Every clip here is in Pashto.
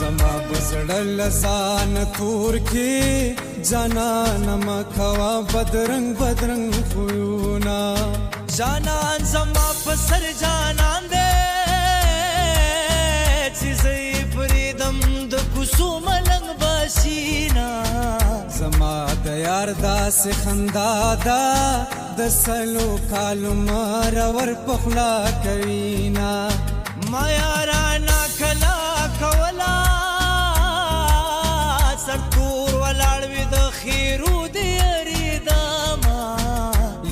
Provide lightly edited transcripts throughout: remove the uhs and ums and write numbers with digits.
زما بزړه لزان تور کې جانان مخوا بدرنګ بدرنګ خویونا جانان زما پسر جانان دے چیزی پریدم د کوسو ملنګ باشینا زما د یار داسې خندا ده د سلو کالو مرور پخلا کوینا ما یارانا کلا کولا سرتور ولاړوي د خیرو دی اریداما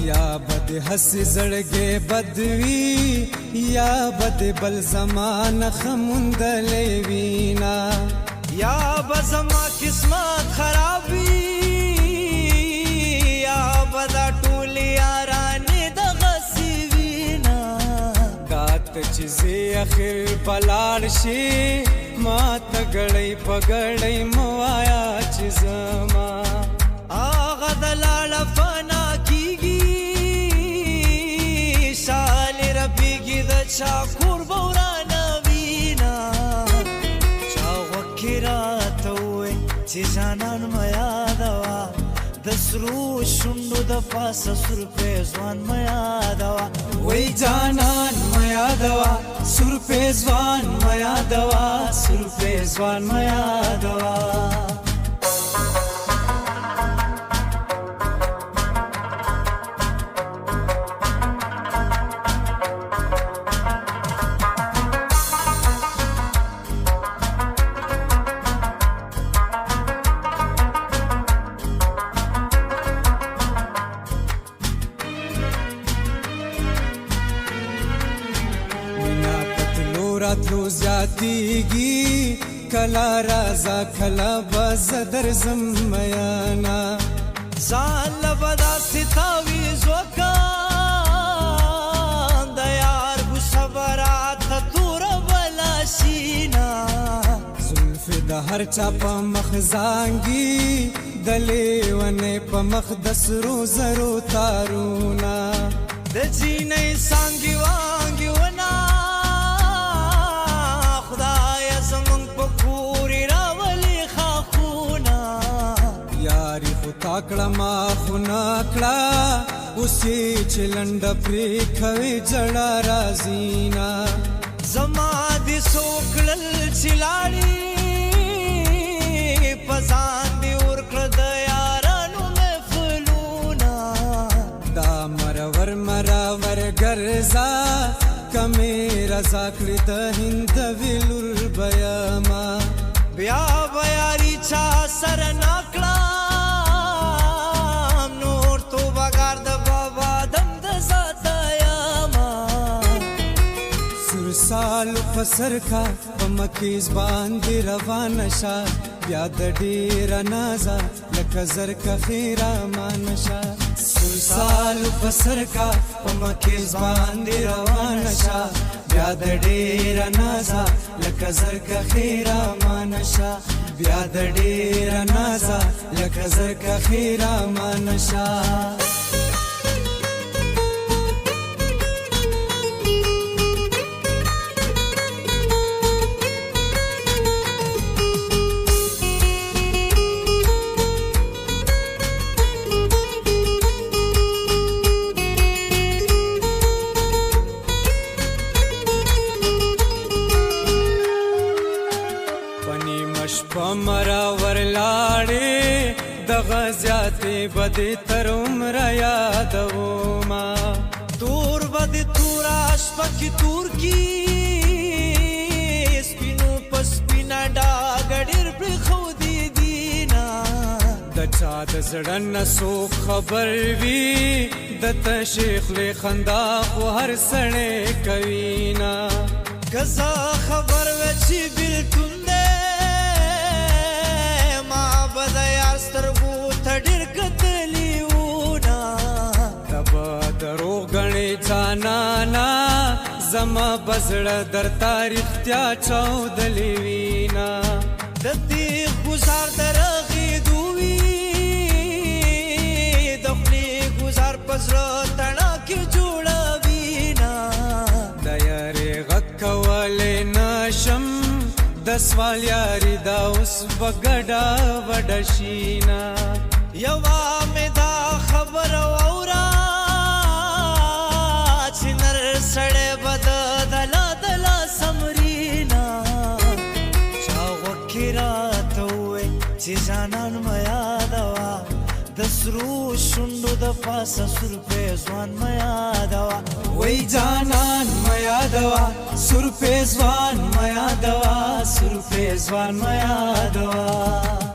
یا بد حسی زړګې بدوي یا بد بل زمان خموندلې وینا یا بزما قسمت خرابي یا بدا ټول یارانې د غسی وینا دات چیزې اخر پلاړ شي ما تګړې پګړې موایا چې زما آغا دلال فنا کیږي شال ربيږي د چا کور بورانه وینا چا وکراته وې چې جانان ما یادوا د سرو شونډو د پاسه سر په ځوان ما یادوا وای جانان ما یادوا سر په ځوان ما یادوا سر په ځوان ما یادوا راتلو زیاتیږي کلا رازا کلا بزدر زمیانا ځان لبدا ستاوي زوکان د یار صبرات تور بلا شینا زلف د هر چا په مخ زانګي دلې ونه په مخ د سرو زرو تارونا د جینې سانګي وانګي ونا تاکړه ما خونا کړه اوسې چې لنډه پرې کوي جړه رازینا زما دې سوکړل چې لاړې پسان دې ورکړه د یارانو محفلونه دا مرور مرور ګرځا کمې رضا کړې د هند ویلور بیاما بیا بیاري چا سر ناکړه سالو پسر کا پمکیز باندې روان شا بیا د ډیر نازا لکه زر کا خیره مانشا سالو پسر کا پمکیز باندې روان شا بیا د ډیر نازا لکه زر کا خیره مانشا بیا د ډیر نازا لکه زر کا خیره مانشا مرا ورلاړې د غزياتې بدې تر عمر یادو ما تور بدې تور اشپکی تور کی سپینو پسپینا ډاګړر پر خو دي دینا د چا د زړن سو خبر وی د تشیخ له خندا خو هر سړې کوینا کزا خبر وچی بالکل سترګو تډیر کتلیونا دبا دروغ غنې جانانا زما بزړه در تاریخ تیا چودلې وینا د دې گزار درغې دوی د خپل گزار پسړه تڼا کې جوړه وینا د یارې غکولې نشم د سوال یاری دا اوس بګډا وډشینا یوا مې دا خبر اورا چې نر سړی بد دلا دلا سمرینا چا وکې راته ووې چې جانان مه یادوه د سرو شونډو د پاسه سور پیزوان مه یادوه وای جانان مه یادوه سور پیزوان مه یادوه سور پیزوان مه یادوه